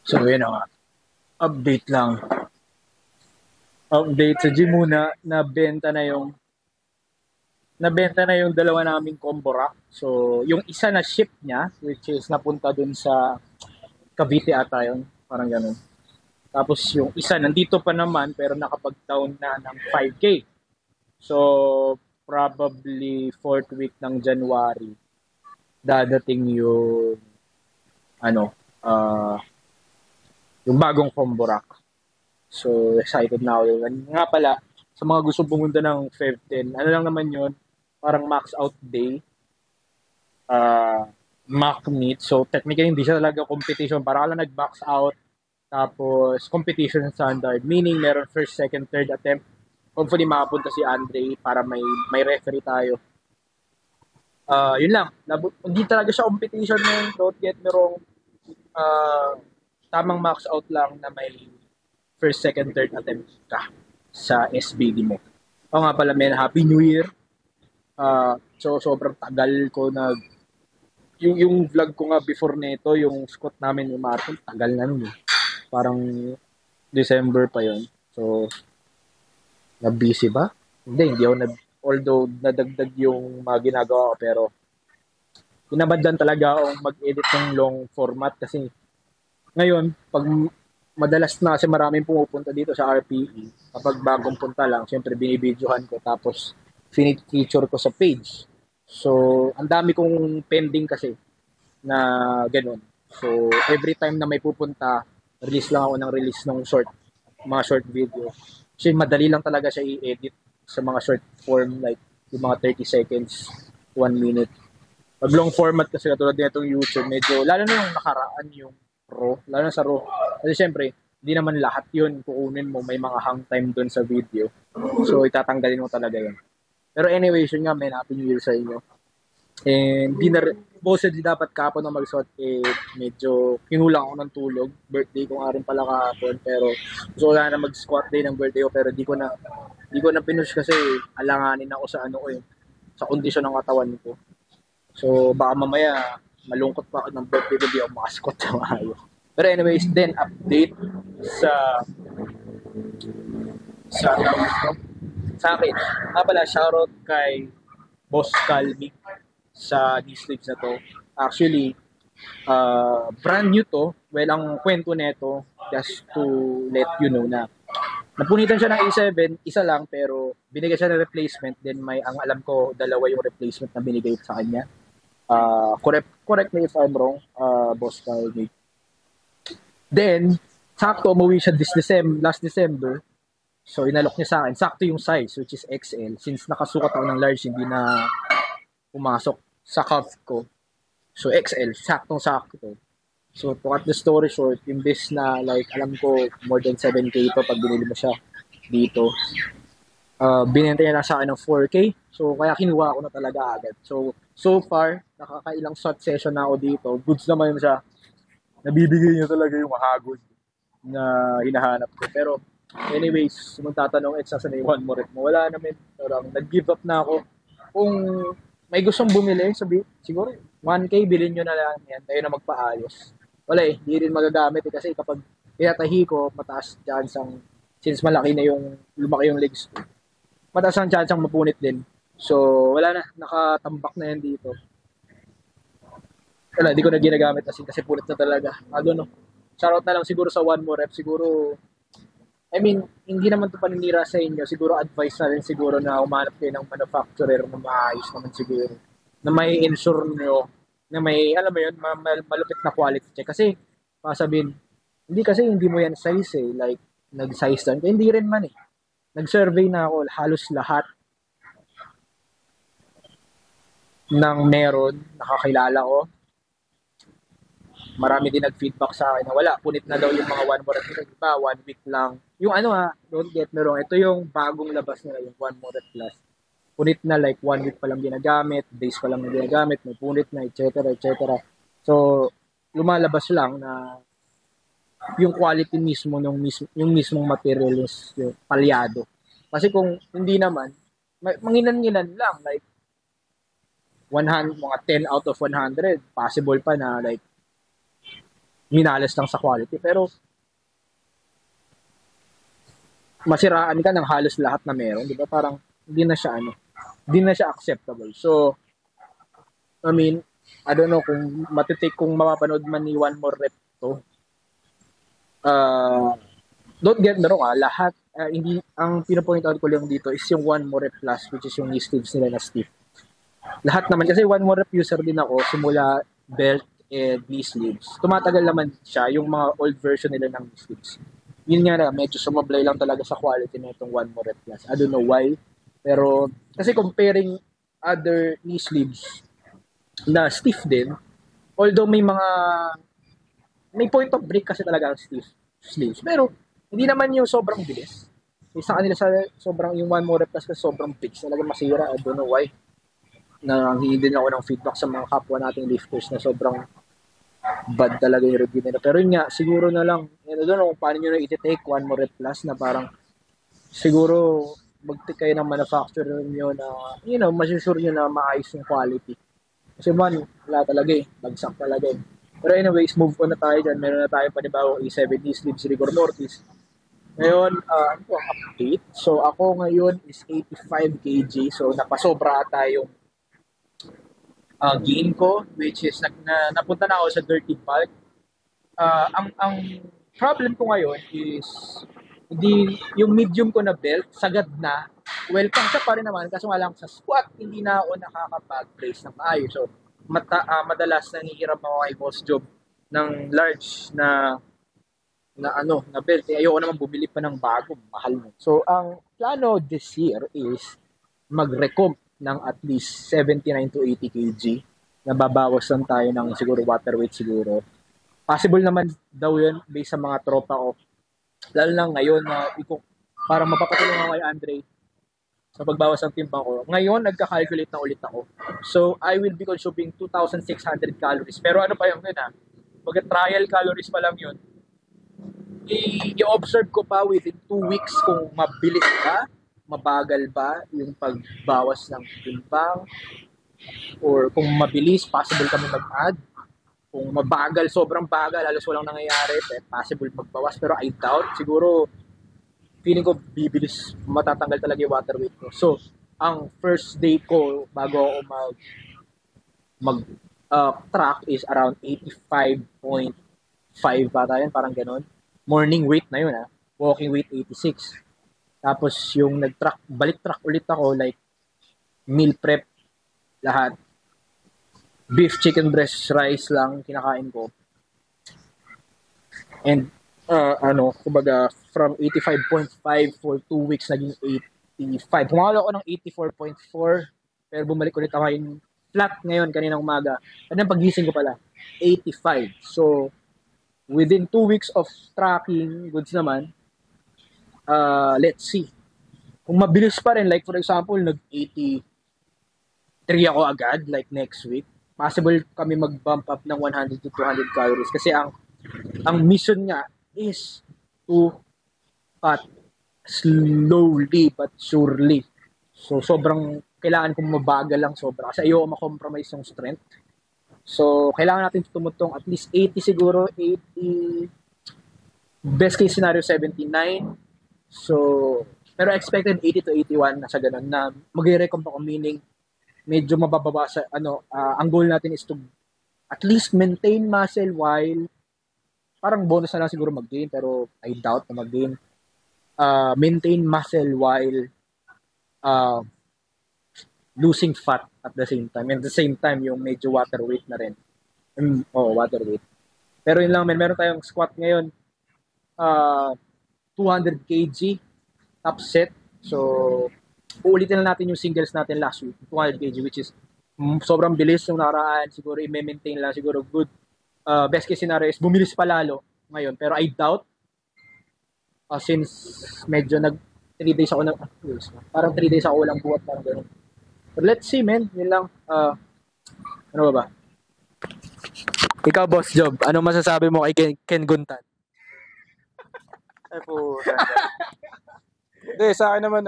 So, yun nga. Update lang. Update sa gym muna. Nabenta na yung dalawa naming combo rack. So, yung isa na ship niya, which is napunta dun sa Cavite ata yun. Parang ganun. Tapos yung isa, nandito pa naman, pero nakapag-down na ng 5K. So, probably 4th week ng January, dadating yung, ano, yung bagong combo rack. So, excited na ako yun. Nga pala, sa mga gusto pumunta ng Fev 10, ano lang naman yun, parang max out day, mock meet. So, technically, hindi siya talaga competition. Parang lang nag-max out, tapos competition standard. Meaning, meron first, second, third attempt. Hopefully, makapunta si Andre para may referee tayo. Yun lang. Hindi talaga siya competition ngayon. Don't get me wrong. Tamang max out lang na may first, second, third attempt ka sa SBD mo. O nga pala, men, Happy New Year. So, sobrang tagal ko na yung vlog ko nga before nito, yung squat namin ni Martin, tagal na nun eh. Parang December pa yon. So, na-busy ba? Hindi ako although nadagdag yung mga ginagawa ko, pero pinabadlan talaga akong mag-edit ng long format kasi ngayon, pag madalas na kasi maraming pumupunta dito sa RPE, kapag bagong punta lang, siyempre binibidyohan ko tapos feature ko sa page. So, ang dami kong pending kasi na ganun. So, every time na may pupunta, release lang ako ng release ng mga short video. Kasi madali lang talaga siya i-edit sa mga short form, like yung mga 30 seconds, 1 minute. Pag long format kasi katulad din itong YouTube, medyo, lalo na yung nakaraan, yung raw, lalo na sa raw. Kasi syempre, hindi naman lahat yun kukunin mo, may mga hang time dun sa video. So, itatanggalin mo talaga yun. Pero anyways, yun nga, men, Happy New Year sa inyo. And supposedly dapat kapon na magsuot, medyo kinulang ako ng tulog. Birthday ko nga rin pala kahapon, pero gusto ko na mag-squat day ng birthday ko, pero di ko na pinush kasi alanganin ako sa sa kondisyon ng katawan ko. So baka mamaya malungkot pa ako ng birthday ko, di ako makasquat sa maayos. Pero anyways, then update sa akin. Pala, shoutout kay Boss Calvi sa these leagues na to. Actually, brand new to. Well, ang kwento nito, just to let you know na napunitan siya ng A7, isa lang, pero binigay siya ng replacement. Then ang alam ko, dalawa yung replacement na binigay sa kanya. Correct me if I'm wrong, Boss Calvi. Then, sakto umuwi siya last December. So, inalok niya sa akin. Sakto yung size, which is XL. Since nakasukat ako ng large, hindi na pumasok sa cuff ko. So, XL, saktong-sakto. So, to cut the story short, imbes na, like, alam ko, more than 7K ito pag binili mo siya dito. Binenta niya na sa akin ng 4K. So, kaya kinuha ko na talaga agad. So far, nakakailang shot session na ako dito. Goods naman siya. Nabibigay niya talaga yung hagod na hinahanap ko. Pero, anyways, kung tatanong, saan na yung one more rep mo? Wala naman. Nag-give up na ako. Kung may gustong bumili, siguro 1K, bilhin nyo na lang yan. Tayo na magpaayos. Wala hindi rin magagamit kasi kapag pinatahi ko, mataas chance since lumaki yung legs ko, mataas ang chance ang mapunit din. So, wala na. Nakatambak na yan dito. Wala, di ko na ginagamit kasi punit na talaga. Shoutout na lang siguro sa one more rep. Siguro, hindi naman ito paninira sa inyo. Siguro advice na rin siguro na umanap kayo ng manufacturer na maayos naman siguro. Na may insure nyo. Na may, alam mo yun, malupit na quality check. Kasi, sabihin, hindi mo yan size eh. Like, nag-size down. Hindi rin man eh. Nag-survey na ako halos lahat ng meron, nakakilala ko. Marami din nag-feedback sa akin na wala, punit na daw yung mga one more rep. Iba, 1 week lang. Yung don't get me wrong, ito yung bagong labas nila, yung one more rep plus. Punit na like 1 week pa lang ginagamit, days pa lang ginagamit, may punit na, etc. So, lumalabas lang na yung quality mismo yung mismong material is yung palyado. Kasi kung hindi naman, manginan-nginan lang, like 100, mga 10 out of 100, possible pa na like minalas lang sa quality. Pero masiraan ka ng halos lahat na meron, di ba? Parang hindi na siya acceptable. So, I mean, I don't know kung kung mapapanood man ni One More Rep to. Uh, don't get me wrong, lahat, hindi, ang pinapoint out ko lang dito is yung One More Rep Plus, which is yung knee sleeves nila na stiff. Lahat naman, kasi One More Rep user din ako, simula belt and knee sleeves. Tumatagal naman siya, yung mga old version nila ng knee sleeves. Yun nga na, medyo sumablay lang talaga sa quality na itong One More Rep Plus. I don't know why, pero, kasi comparing other knee sleeves na stiff din, although may point of break kasi talaga ang stiff sleeves. Pero, hindi naman yung sobrang bilis. Isa kanila sa sobrang yung One More Rep Plus kasi sobrang bilis. Talagang masira. I don't know why. Nanghingi din ako ng feedback sa mga kapwa nating lifters na sobrang bad talaga yung review nila. Pero yun nga, siguro na lang, I don't know kung paano nyo na iti-take One More Rep Plus na parang siguro mag-take kayo ng manufacturer nyo na, masusure nyo na maayos yung quality. Kasi man, wala talaga bagsak talaga Pero anyways, move on na tayo dyan. Meron na tayo panibawang A70 sleeves rigor mortis. Ngayon, ano ang update? So, ako ngayon is 85 kg. So, napasobra tayo gain ko, which is napunta na ako sa dirty bulk. Ang problem ko ngayon is hindi yung medium ko na belt, sagad na. Well, kasya pa rin naman, kasi nga lang sa squat, hindi na ako nakakapag-brace ng maayos. So, madalas nangihiram ako kay Boss Job ng large na belt. Ayoko naman bumili pa ng bago, mahal mo. So, ang plano this year is mag-recomp ng at least 79 to 80 kg. Nababawas lang tayo ng siguro water weight siguro. Possible naman daw yun based sa mga tropa ko. Lalo lang ngayon na para mapapatulong ako kay Andre sa pagbawas ng timbang ko. Ngayon, nagka-calculate na ulit ako. So, I will be consuming 2,600 calories. Pero ano pa yun trial calories pa lang yun. I-observe ko pa within 2 weeks kung mabilis ba, mabagal ba yung pagbawas ng timbang, or kung mabilis, possible kami mag-add. Kung mabagal, sobrang bagal, halos walang nangyayari, possible magbawas. Pero I doubt, siguro, feeling ko bibilis, matatanggal talaga yung water weight ko. So, ang first day ko, bago ako track is around 85.5 bata yun, parang ganun. Morning weight na yun, walking weight 86. Tapos yung balik track ulit ako, like meal prep, lahat. Beef, chicken breast, rice lang kinakain ko. And kumbaga from 85.5 for 2 weeks naging 85. Pumalo ako ng 84.4, pero bumalik ulit ako yung flat ngayon kaninang umaga. Ano pagising ko pala? 85. So within 2 weeks of tracking, goods naman. Let's see. Kung mabilis pa rin, like for example, nag-83 ako agad, like next week, possible kami mag-bump up ng 100 to 200 calories. Kasi ang mission nga is to cut slowly but surely. So, sobrang kailangan kong mabagal lang sobra. Kasi ayoko ma-compromise yung strength. So, kailangan natin tumutong at least 80 siguro, 80, best case scenario 79. So, pero expected 80 to 81 na sa ganun na mag-recomp ako, meaning medyo mabababa sa ang goal natin is to at least maintain muscle while parang bonus na lang siguro mag-gain, pero I doubt na mag-gain. Maintain muscle while losing fat at the same time. And at the same time, yung medyo water weight na rin. Water weight. Pero yun lang, meron tayong squat ngayon. 200 kg top set. So, uulitin na natin yung singles natin last week. 200 kg, which is sobrang bilis yung nakaraan. Siguro i-maintain lang. Siguro good. Best case scenario is bumilis pa lalo ngayon. Pero I doubt. Since medyo 3 days ako parang 3 days ako walang buhat. Parang gano'n. But let's see, man. Yun lang. Ano ba? Ikaw, Boss Job, ano masasabi mo kay Ken Guntan? Ay po. Hindi, sa akin naman,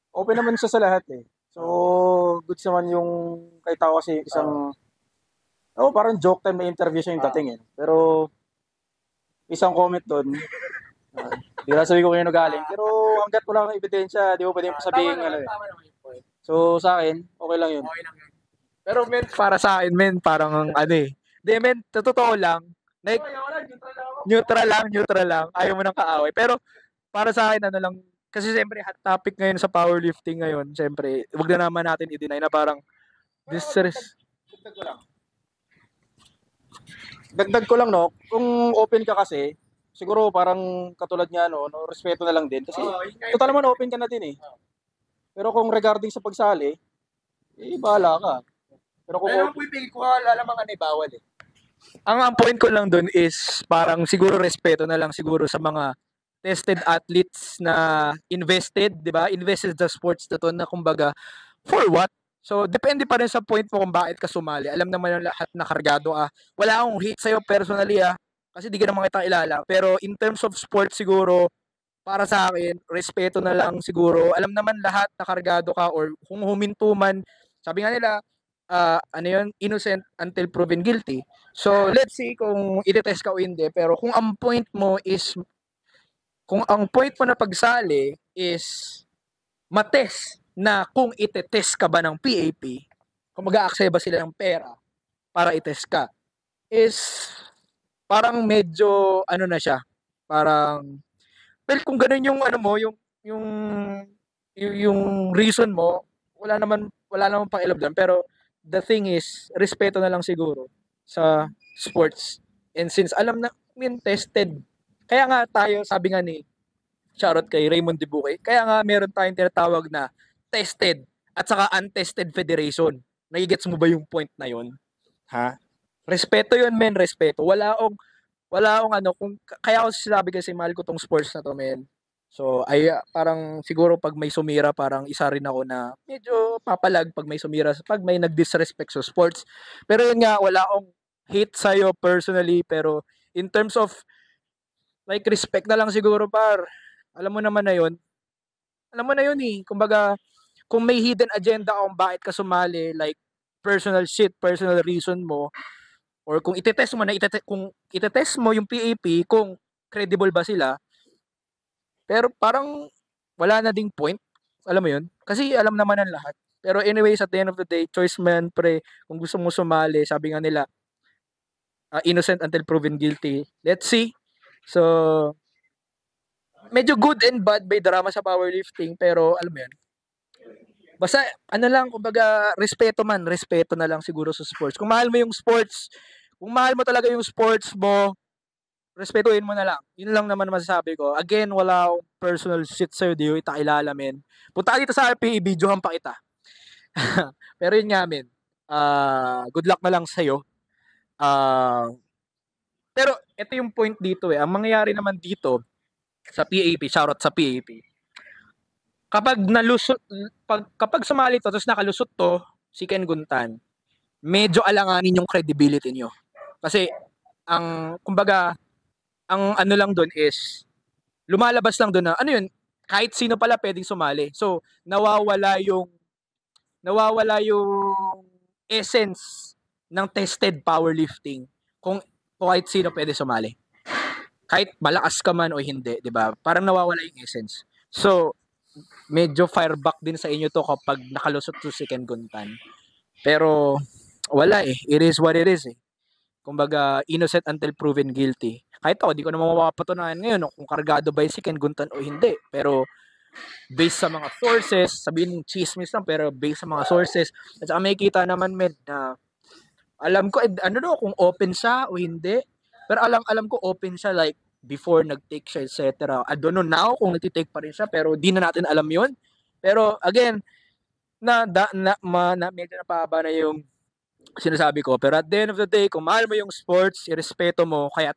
open naman siya sa lahat eh. So, goods naman yung kay tao kasi isang, parang joke time may interview siya yung dating eh. Pero, isang comment doon. Di lang sabi ko kung galing. Pero hanggat wala kang ebidensya, di mo pwedeng sabihin ano eh. Tama naman yung point. So sa akin, okay lang yun. Okay lang yun. Pero men, para sa akin, men, parang ano eh. Di, men, sa totoo lang, like, neutral lang. Ayaw mo nang kaaway. Pero, para sa akin, ano lang, kasi siyempre, hot topic ngayon sa powerlifting ngayon, siyempre, wag na naman natin i-deny na parang, Dagdag ko lang. Dagdag ko lang, no, kung open ka kasi, siguro parang katulad nga, no, respeto na lang din. Kasi, total naman open ka na din eh. Pero kung regarding sa pagsali, bahala ka. Pero kung Pero pipili ko, alam mga bawal eh. Ang point ko lang dun is parang siguro respeto na lang siguro sa mga tested athletes na invested, 'di ba? Invested sa sports na to na kumbaga for what? So depende pa rin sa point mo kung bakit ka sumali. Alam naman ng lahat na kargado ka. Wala akong hate sa'yo personally kasi di ka naman kita kilala. Pero in terms of sports siguro, para sa akin, respeto na lang siguro. Alam naman lahat na kargado ka or kung huminto man, sabi nga nila, ano yun, innocent until proven guilty. So, let's see kung itetest ka o hindi. Pero kung ang point mo na pagsali is matest na kung itetest ka ba ng PAP, kung mag-a-accept ba sila ng pera para itest ka, is parang medyo, ano na siya, parang, well, kung ganun yung, ano mo, yung reason mo, wala naman pang ilabdan, pero, the thing is, respeto na lang siguro sa sports. And since alam na, tested. Kaya nga tayo, sabi nga ni shoutout kay Raymond Dibuque, kaya nga meron tayong tinatawag na tested at saka untested federation. Nagigets mo ba yung point na yun? Ha? Respeto yun, men, respeto. Wala akong ano, kaya ako sinabi kasi mahal ko tong sports na to, men. So, parang siguro pag may sumira, parang isa rin ako na medyo papalag pag may sumira, pag may nag-disrespect sa sports. Pero yun nga, wala akong hate sa'yo personally, pero in terms of, like, respect na lang siguro, par. Alam mo naman na yun. Alam mo na yun eh. Kumbaga, kung may hidden agenda kung bakit ka sumali, like, personal reason mo, or kung itetest mo yung PAP, kung credible ba sila, pero parang wala na ding point. Alam mo yun? Kasi alam naman ng lahat. Pero anyways, at the end of the day, choice man, pre, kung gusto mo sumali, sabi nga nila, innocent until proven guilty. Let's see. So, medyo good and bad may drama sa powerlifting, pero alam mo yun. Basta, ano lang, kumbaga, respeto na lang siguro sa sports. Kung mahal mo yung sports, kung mahal mo talaga yung sports mo, respetuhin mo na lang. Yun lang naman masasabi ko. Again, wala akong personal shit sa'yo, di ko itakilala, men. Punta dito sa RP, videohan pa kita. Pero yun nga, men. Good luck na lang sa'yo. Pero, ito yung point dito eh. Ang mangyayari naman dito, sa PAP, shoutout sa PAP, kapag sumali to, tapos nakalusot to, si Ken Guntan, medyo alanganin yung credibility nyo. Kasi, kumbaga, ang ano lang doon is, lumalabas lang doon na, ano yun, kahit sino pala pwedeng sumali. So, nawawala yung essence ng tested powerlifting kung kahit sino pwede sumali. Kahit malakas ka man o hindi, di ba? Parang nawawala yung essence. So, medyo fireback din sa inyo to kapag nakalusot to si Ken Guntan. Pero, wala eh. It is what it is eh. Kumbaga, innocent until proven guilty. Kahit ako, di ko naman mapapatunayan ngayon kung kargado ba si Ken Guntan o hindi. Pero, based sa mga sources, sabihin mong chismis lang, pero based sa mga sources, at saka makikita naman, med, na alam ko, kung open siya o hindi. Pero alam ko open siya, like, before nag-take siya, etc. I don't know now kung nag-take pa rin siya, pero di na natin alam yun. Pero, again, medyo napahaba na yung sinasabi ko. Pero at the end of the day, kung mahal mo yung sports, irespeto mo, kaya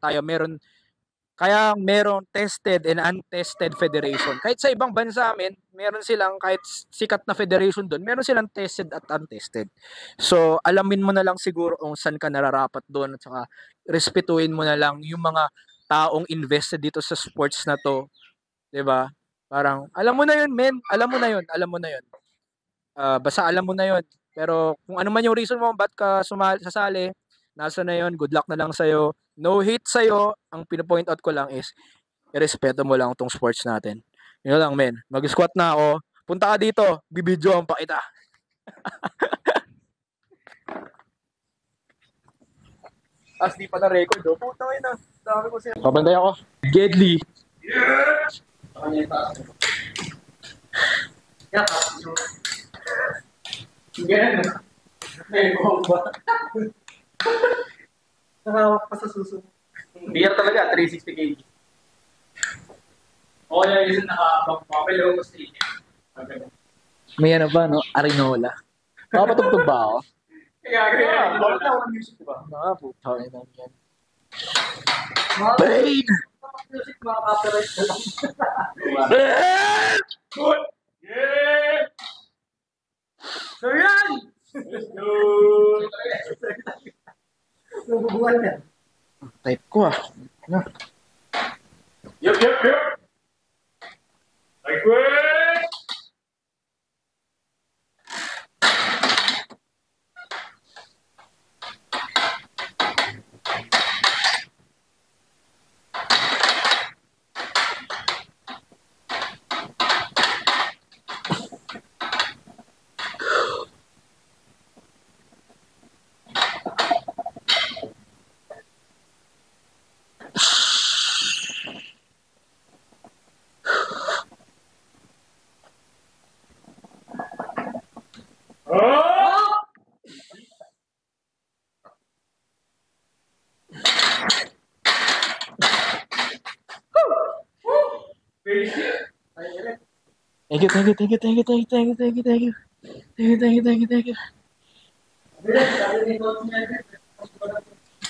meron tested and untested federation. Kahit sa ibang bansa, meron silang, kahit sikat na federation doon, meron silang tested at untested. So, alamin mo na lang siguro kung saan ka nararapat doon, at saka respetuhin mo na lang yung mga taong invested dito sa sports na to. 'Di ba? Parang, alam mo na yun, men. Alam mo na yun. Basta alam mo na yun. Pero kung ano man yung reason mo, ba't ka sasali, nasa na yon, good luck na lang sa'yo. No hate sa'yo, ang pinapoint out ko lang is, irespeto mo lang tong sports natin. Yun lang, men. Mag-squat na ako. Punta ka dito, bibidyoan pa kita. As di pa na record, oh. Puta kayo na. Dami ko siya. Pabantay ako. Gedli. Nakawak pa sa suso. Biyak talaga, 360 kg. O kaya yung nakapapapelo ko stage. May ano ba, no? Arinola. Makapatugtog ba ako? Kaya, bakit ako ng music, diba? Puta kayo na yan. Pain! Music, mga copyright ko lang. Good! Yeah! So yan! Let's go! Nabubuhan yan. Type ko ah. Ano? Yup! Like what? Thank you. Sabi ni coach niya,